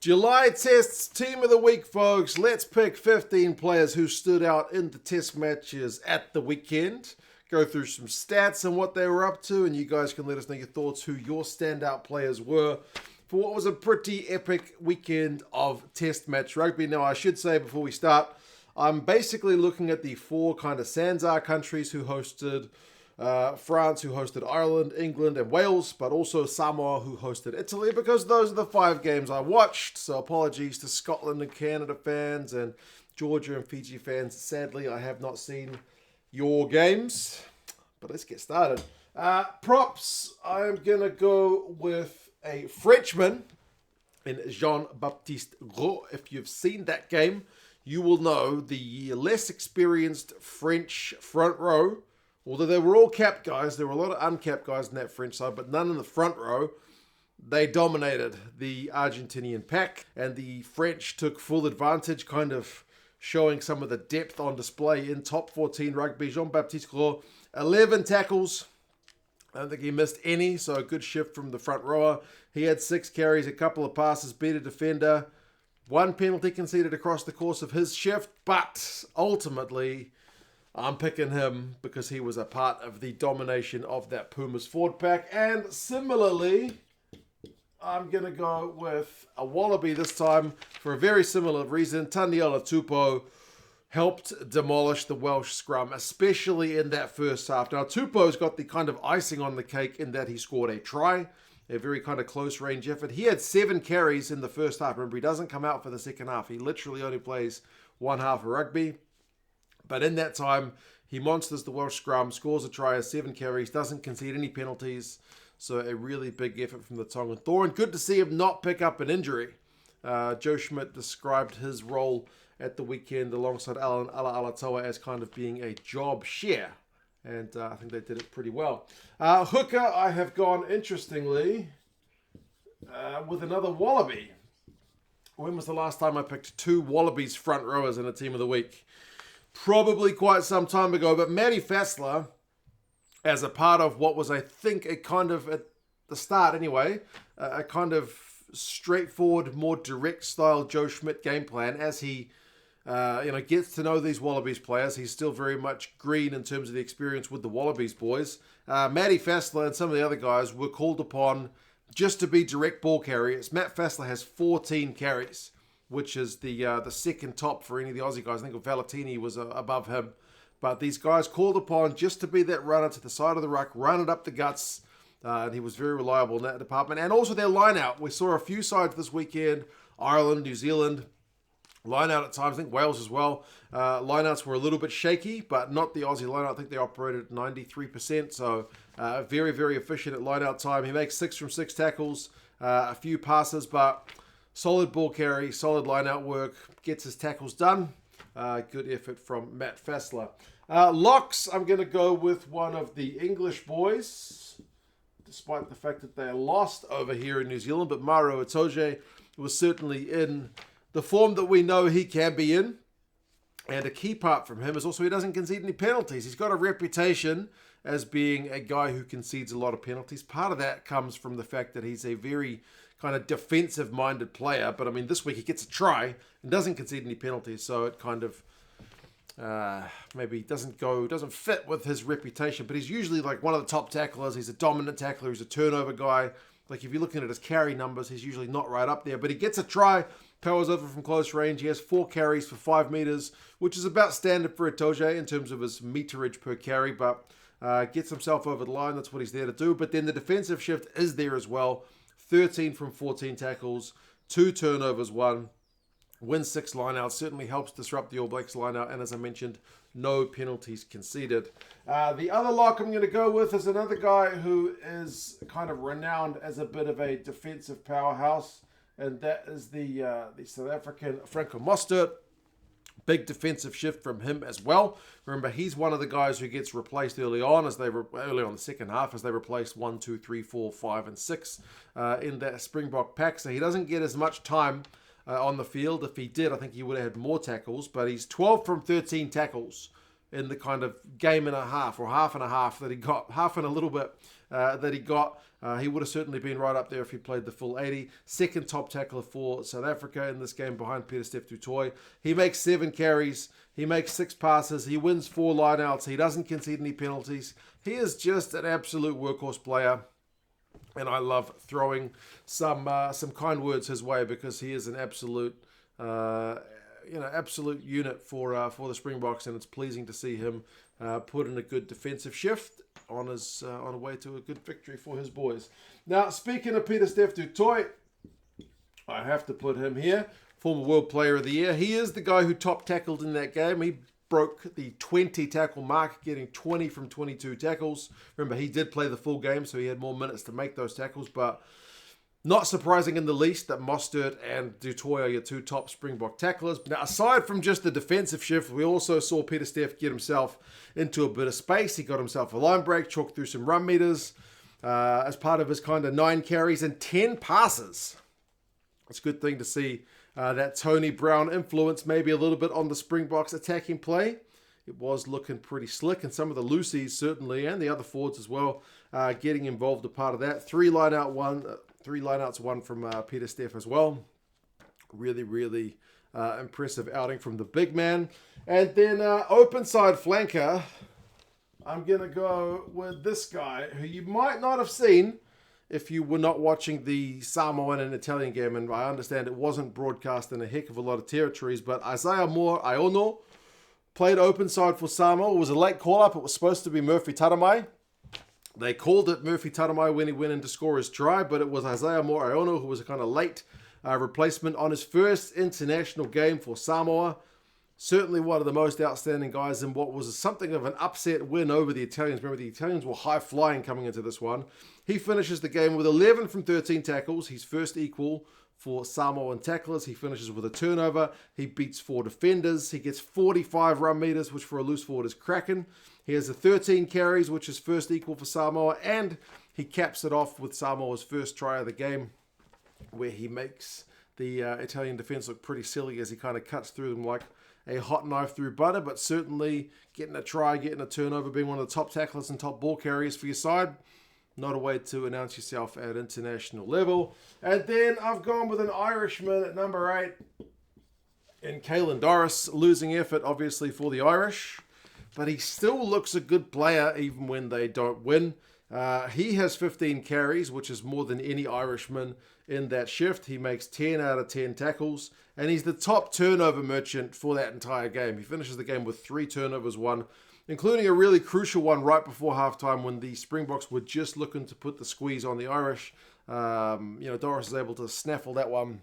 July Tests Team of the Week, folks. Let's pick 15 players who stood out in the test matches at the weekend. Go through some stats and what they were up to, and you guys can let us know your thoughts who your standout players were for what was a pretty epic weekend of test match rugby. Now, I should say before we start, I'm basically looking at the four kind of Sanzar countries who hosted France, who hosted Ireland, England, and Wales, but also Samoa, who hosted Italy, because those are the 5 games I watched. So apologies to Scotland and Canada fans and Georgia and Fiji fans. Sadly, I have not seen your games, but let's get started. Props, I'm going to go with a Frenchman in Jean-Baptiste Gros. If you've seen that game, you will know the less experienced French front row. Although they were all capped guys, there were a lot of uncapped guys in that French side, but none in the front row. They dominated the Argentinian pack, and the French took full advantage, kind of showing some of the depth on display in top 14 rugby. Jean-Baptiste Gros, 11 tackles. I don't think he missed any, so a good shift from the front rower. He had 6 carries, a couple of passes, beat a defender. 1 penalty conceded across the course of his shift, but ultimately I'm picking him because he was a part of the domination of that Pumas forward pack. And similarly, I'm going to go with a Wallaby this time for a very similar reason. Taniela Tupou helped demolish the Welsh scrum, especially in that first half. Now, Tupou's got the kind of icing on the cake in that he scored a try, a very kind of close range effort. He had 7 carries in the first half. Remember, he doesn't come out for the second half. He literally only plays one half of rugby. But in that time, he monsters the Welsh scrum, scores a try, has 7 carries, doesn't concede any penalties. So a really big effort from the Tongan Thorn. Good to see him not pick up an injury. Joe Schmidt described his role at the weekend alongside Alan Alatoa as kind of being a job share. And I think they did it pretty well. Hooker, I have gone, interestingly, with another Wallaby. When was the last time I picked 2 Wallabies front rowers in a Team of the Week? Probably quite some time ago, but Matty Fassler, as a part of what was, I think, a kind of, at the start anyway, a kind of straightforward, more direct style Joe Schmidt game plan, as he gets to know these Wallabies players. He's still very much green in terms of the experience with the Wallabies boys. Matty Fassler and some of the other guys were called upon just to be direct ball carriers. Matt Fassler has 14 carries, which is the second top for any of the Aussie guys. I think Valentini was above him. But these guys called upon just to be that runner to the side of the ruck, run it up the guts. And he was very reliable in that department. And also their line-out. We saw a few sides this weekend. Ireland, New Zealand. Line-out at times. I think Wales as well. Line-outs were a little bit shaky, but not the Aussie line-out. I think they operated at 93%. So very, very efficient at line-out time. He makes 6 from 6 tackles. A few passes, but solid ball carry, solid line-out work, gets his tackles done. Good effort from Matt Fassler. Locks, I'm going to go with one of the English boys, despite the fact that they lost over here in New Zealand. But Maro Itoje was certainly in the form that we know he can be in. And a key part from him is also he doesn't concede any penalties. He's got a reputation as being a guy who concedes a lot of penalties. Part of that comes from the fact that he's a very kind of defensive-minded player. But, I mean, this week he gets a try and doesn't concede any penalties. So it kind of maybe doesn't fit with his reputation. But he's usually like one of the top tacklers. He's a dominant tackler. He's a turnover guy. Like, if you're looking at his carry numbers, he's usually not right up there. But he gets a try, powers over from close range. He has 4 carries for 5 meters, which is about standard for Itoje in terms of his meterage per carry. But gets himself over the line. That's what he's there to do. But then the defensive shift is there as well. 13 from 14 tackles, 2 turnovers, 1. Wins 6 lineouts. Certainly helps disrupt the All Blacks lineout. And as I mentioned, no penalties conceded. The other lock I'm going to go with is another guy who is kind of renowned as a bit of a defensive powerhouse. And that is the South African Franco Mostert. Big defensive shift from him as well. Remember, he's one of the guys who gets replaced early on the second half as they replaced 1, 2, 3, 4, 5, and 6 in that Springbok pack. So he doesn't get as much time on the field. If he did, I think he would have had more tackles. But he's 12 from 13 tackles in the kind of game and a half or half and a half that he got, half and a little bit that he got. He would have certainly been right up there if he played the full 80. Second top tackler for South Africa in this game behind Pieter-Steph du Toit. He makes 7 carries. He makes 6 passes. He wins 4 lineouts. He doesn't concede any penalties. He is just an absolute workhorse player. And I love throwing some kind words his way because he is an absolute absolute unit for the Springboks, and it's pleasing to see him put in a good defensive shift on a way to a good victory for his boys. Now, speaking of Pieter-Steph du Toit, I have to put him here. Former World Player of the Year. He is the guy who top tackled in that game. He broke the 20 tackle mark, getting 20 from 22 tackles. Remember, he did play the full game, so he had more minutes to make those tackles, but not surprising in the least that Mostert and du Toit are your 2 top Springbok tacklers. Now, aside from just the defensive shift, we also saw Pieter-Steph get himself into a bit of space. He got himself a line break, chalked through some run meters as part of his kind of 9 carries and 10 passes. It's a good thing to see that Tony Brown influence maybe a little bit on the Springboks attacking play. It was looking pretty slick, and some of the loosies certainly, and the other forwards as well, getting involved a part of that. 3 lineouts, 1 from Pieter-Steph as well. Really, really impressive outing from the big man. And then open side flanker, I'm going to go with this guy, who you might not have seen if you were not watching the Samoan and Italian game, and I understand it wasn't broadcast in a heck of a lot of territories, but Isaiah Moore-Aiono played open side for Samoa. It was a late call-up. It was supposed to be Murphy Taramai. They called it Murphy Taramai when he went in to score his try, but it was Isaiah Moore-Aiono who was a kind of late replacement on his first international game for Samoa. Certainly one of the most outstanding guys in what was something of an upset win over the Italians. Remember, the Italians were high-flying coming into this one. He finishes the game with 11 from 13 tackles, his first equal for Samoan tacklers. He finishes with a turnover. He beats 4 defenders. He gets 45 run meters, which for a loose forward is cracking. He has a 13 carries, which is first equal for Samoa, and he caps it off with Samoa's first try of the game, where he makes the Italian defense look pretty silly as he kind of cuts through them like a hot knife through butter, but certainly getting a try, getting a turnover, being one of the top tacklers and top ball carriers for your side. Not a way to announce yourself at international level. And then I've gone with an Irishman at number 8 in Caelan Doris. Losing effort, obviously, for the Irish, but he still looks a good player even when they don't win. He has 15 carries, which is more than any Irishman in that shift. He makes 10 out of 10 tackles, and he's the top turnover merchant for that entire game. He finishes the game with 3 turnovers, 1, including a really crucial one right before halftime when the Springboks were just looking to put the squeeze on the Irish. Doris is able to snaffle that one,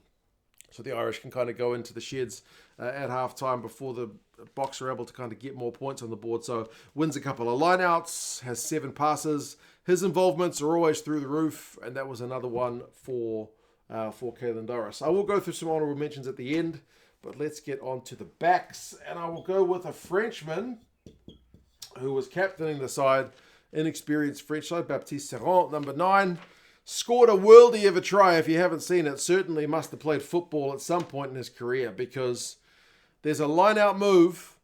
so the Irish can kind of go into the sheds at halftime before the Boks are able to kind of get more points on the board. So wins a couple of lineouts, has 7 passes. His involvements are always through the roof, and that was another one for Caelan Doris. I will go through some honourable mentions at the end, but let's get on to the backs, and I will go with a Frenchman who was captaining the side, inexperienced French side, Baptiste Serrant, number 9. Scored a worldie of a try. If you haven't seen it, certainly must have played football at some point in his career, because there's a line-out move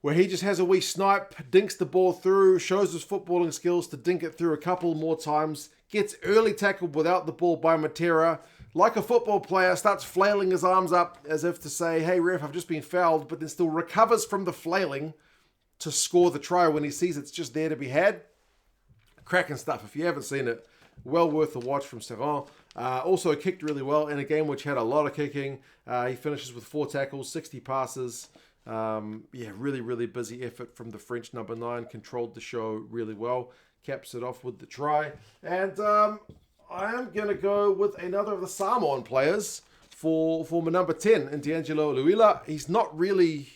where he just has a wee snipe, dinks the ball through, shows his footballing skills to dink it through a couple more times, gets early tackled without the ball by Matera. Like a football player, starts flailing his arms up as if to say, hey ref, I've just been fouled, but then still recovers from the flailing to score the try when he sees it's just there to be had. Cracking stuff. If you haven't seen it, well worth a watch from Serrant. Also kicked really well in a game which had a lot of kicking. He finishes with 4 tackles, 60 passes. Really, really busy effort from the French number 9. Controlled the show really well. Caps it off with the try. And I am going to go with another of the Samoan players for my number 10, in D'Angelo Luila. He's not really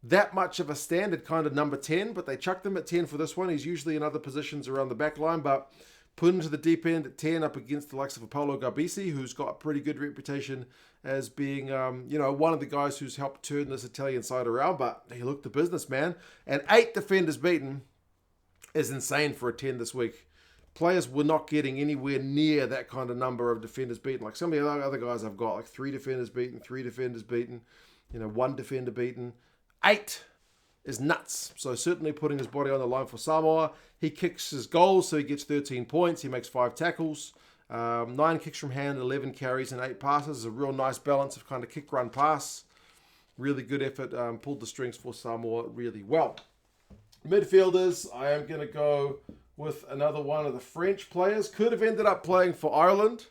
that much of a standard kind of number 10, but they chucked him at 10 for this one. He's usually in other positions around the back line, but put into the deep end at 10 up against the likes of Apollo Garbisi, who's got a pretty good reputation as being, one of the guys who's helped turn this Italian side around, but he looked the business, man. And 8 defenders beaten is insane for a 10 this week. Players were not getting anywhere near that kind of number of defenders beaten. Like some of the other guys I've got, like 3 defenders beaten, 3 defenders beaten, 1 defender beaten. 8 is nuts. So certainly putting his body on the line for Samoa. He kicks his goals, so he gets 13 points. He makes 5 tackles, 9 kicks from hand, 11 carries, and 8 passes. A real nice balance of kind of kick, run, pass. Really good effort. Pulled the strings for Samoa really well. Midfielders, I am going to go with another one of the French players. Could have ended up playing for Ireland,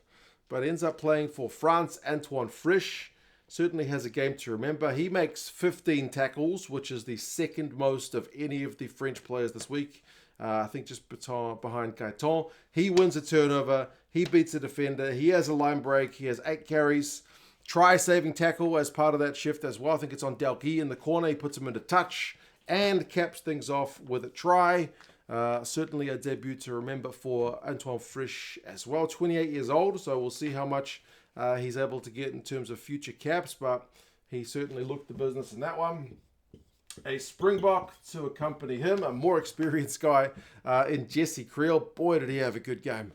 but ends up playing for France. Antoine Frisch certainly has a game to remember. He makes 15 tackles, which is the second most of any of the French players this week. I think just behind Gaetan. He wins a turnover. He beats a defender. He has a line break. He has 8 carries. Try-saving tackle as part of that shift as well. I think it's on Delguy in the corner. He puts him into touch and caps things off with a try. Certainly a debut to remember for Antoine Frisch as well. 28 years old, so we'll see how much he's able to get in terms of future caps, but he certainly looked the business in that one. A Springbok to accompany him, a more experienced guy in Jesse Creel. Boy, did he have a good game.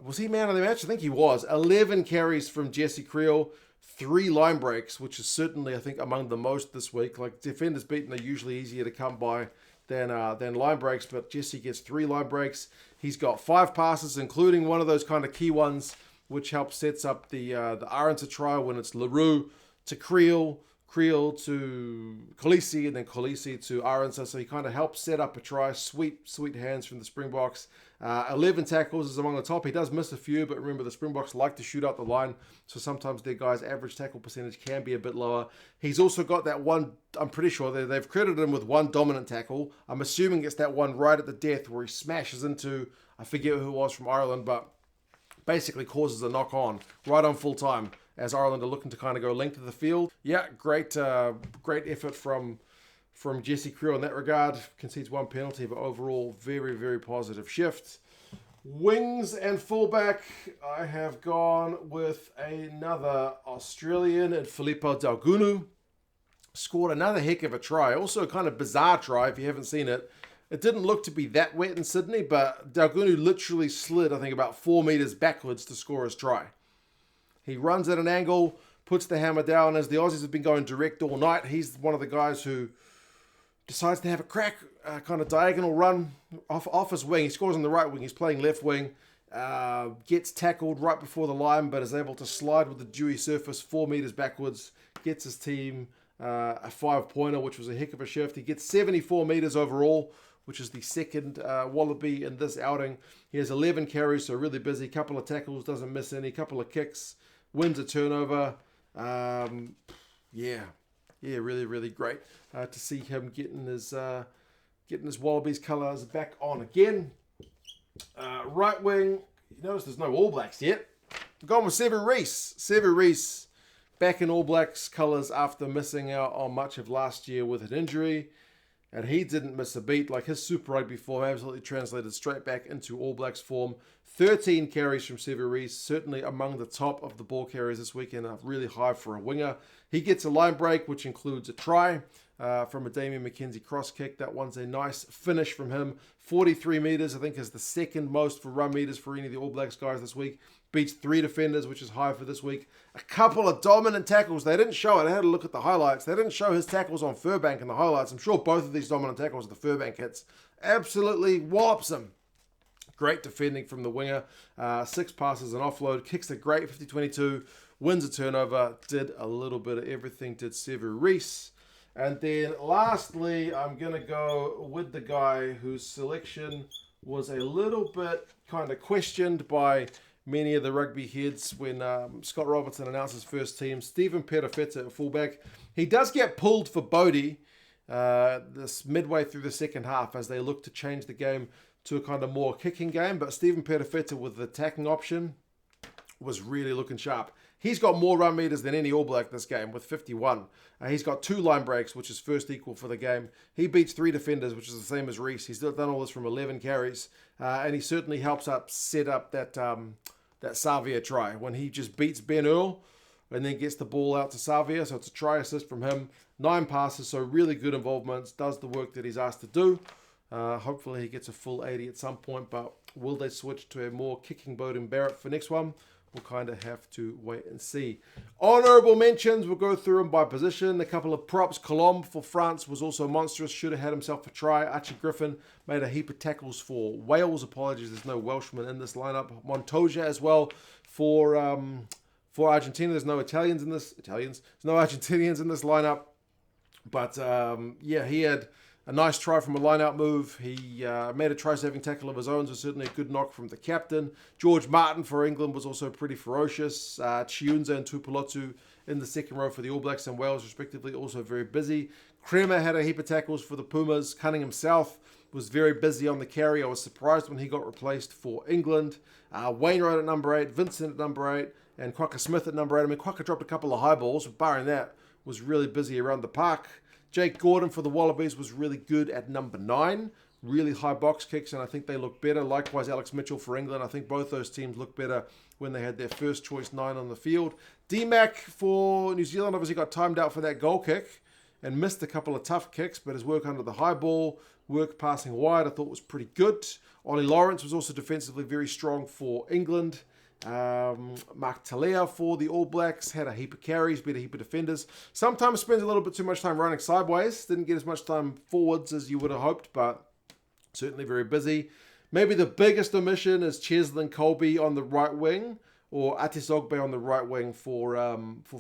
Was he man of the match? I think he was. 11 carries from Jesse Creel, 3 line breaks, which is certainly, I think, among the most this week. Like, defenders beaten are usually easier to come by than line breaks, but Jesse gets 3 line breaks. He's got 5 passes, including one of those kind of key ones, which helps sets up the Arendse try when it's Leroux to Creel to Kolisi, and then Kolisi to Arendse. So he kind of helps set up a try. Sweet hands from the Springboks. 11 tackles is among the top. He does miss a few, but remember the Springboks like to shoot out the line, so sometimes their guys' average tackle percentage can be a bit lower. He's also got that one, I'm pretty sure they've credited him with 1 dominant tackle. I'm assuming it's that one right at the death where he smashes into, I forget who it was from Ireland, but basically causes a knock-on right on full time as Ireland are looking to kind of go length of the field. Yeah, great effort from Jesse Creel in that regard. Concedes 1 penalty, but overall very, very positive shift. Wings and fullback, I have gone with another Australian and Filippo Dalgunu. Scored another heck of a try. Also a kind of bizarre try if you haven't seen it. It didn't look to be that wet in Sydney, but Dalgunu literally slid, I think, about 4 meters backwards to score his try. He runs at an angle, puts the hammer down. As the Aussies have been going direct all night, he's one of the guys who decides to have a crack, kind of diagonal run off his wing. He scores on the right wing. He's playing left wing. Gets tackled right before the line, but is able to slide with the dewy surface 4 meters backwards. Gets his team a 5-pointer, which was a heck of a shift. He gets 74 meters overall, which is the second Wallaby in this outing. He has 11 carries, so really busy. Couple of tackles, doesn't miss any. Couple of kicks, wins a turnover. Really, really great to see him getting his Wallabies colours back on again. Right wing, you notice there's no All Blacks yet. I've gone with Sevu Reece. Sevu Reece back in All Blacks colours after missing out on much of last year with an injury. And he didn't miss a beat. Like, his Super Rugby form absolutely translated straight back into All Blacks form. 13 carries from Sevu Reece, certainly among the top of the ball carriers this weekend, really high for a winger. He gets a line break, which includes a try from a Damien McKenzie cross kick. That one's a nice finish from him. 43 meters, I think, is the second most for run meters for any of the All Blacks guys this week. Beats 3 defenders, which is high for this week. A couple of dominant tackles. They didn't show it. I had a look at the highlights. They didn't show his tackles on Fullback in the highlights. I'm sure both of these dominant tackles are the Fullback hits. Absolutely wallops him. Great defending from the winger. 6 passes and offload. Kicks a great 50-22. Wins a turnover. Did a little bit of everything. Did Sevu Reece. And then lastly, I'm going to go with the guy whose selection was a little bit kind of questioned by many of the rugby heads when Scott Robertson announced his first team. Stephen Perofeta at fullback. He does get pulled for Bodie this midway through the second half as they look to change the game to a kind of more kicking game. But Stephen Perofeta with the attacking option was really looking sharp. He's got more run meters than any All Black this game with 51. He's got 2 line breaks, which is first equal for the game. He beats 3 defenders, which is the same as Reece. He's done all this from 11 carries. And he certainly helps set up that Savia try when he just beats Ben Earl and then gets the ball out to Savia. So it's a try assist from him. 9 passes, so really good involvements. Does the work that he's asked to do. Hopefully he gets a full 80 at some point, but will they switch to a more kicking Beauden Barrett for next one? we'll kind of have to wait and see. Honourable mentions, we'll go through them by position. A couple of props. Colombe for France was also monstrous. Should have had himself a try. Archie Griffin made a heap of tackles for Wales. Apologies, there's no Welshman in this lineup. Montoya as well for Argentina. There's no Italians in this. There's no Argentinians in this lineup. But yeah, he had a nice try from a line-out move. He made a try-saving tackle of his own, so certainly a good knock from the captain. George Martin for England was also pretty ferocious. Chiunza and Tupulotu in the second row for the All Blacks and Wales, respectively, also very busy. Kremer had a heap of tackles for the Pumas. Cunningham South was very busy on the carry. I was surprised when he got replaced for England. Wainwright at number 8, Vincent at number 8, and Quokka Smith at number 8. I mean, Quokka dropped a couple of high balls, but barring that, was really busy around the park. Jake Gordon for the Wallabies was really good at number 9. Really high box kicks, and I think they look better. Likewise, Alex Mitchell for England. I think both those teams look better when they had their first choice 9 on the field. D-Mac for New Zealand obviously got timed out for that goal kick and missed a couple of tough kicks, but his work under the high ball, work passing wide, I thought was pretty good. Ollie Lawrence was also defensively very strong for England. Mark Talea for the All Blacks had a heap of carries, beat a heap of defenders. Sometimes spends a little bit too much time running sideways. Didn't get as much time forwards as you would have hoped, but certainly very busy. Maybe the biggest omission is Cheslin Colby on the right wing, or Atis Ogbe on the right wing for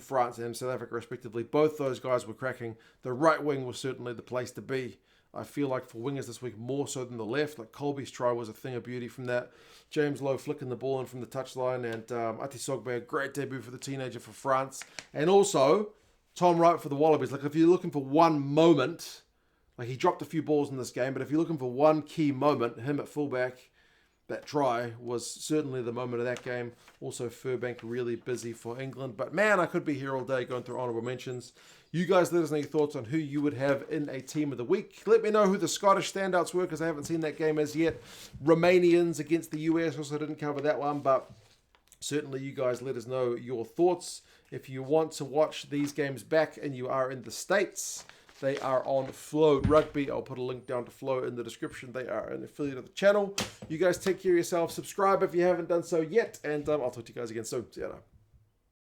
France and South Africa, respectively. Both those guys were cracking. The right wing was certainly the place to be. I feel like for wingers this week, more so than the left. Like Colby's try was a thing of beauty from that. James Lowe flicking the ball in from the touchline. And Atis Ogbe, a great debut for the teenager for France. And also, Tom Wright for the Wallabies. Like if you're looking for one moment, like he dropped a few balls in this game, but if you're looking for one key moment, him at fullback, that try was certainly the moment of that game. Also, Furbank really busy for England. But man, I could be here all day going through honourable mentions. You guys let us know your thoughts on who you would have in a team of the week. Let me know who the Scottish standouts were, because I haven't seen that game as yet. Romanians against the US, also didn't cover that one, but certainly you guys let us know your thoughts. If you want to watch these games back and you are in the States, they are on Flow Rugby. I'll put a link down to Flow in the description. They are an affiliate of the channel. You guys take care of yourselves. Subscribe if you haven't done so yet, and I'll talk to you guys again soon. See you later.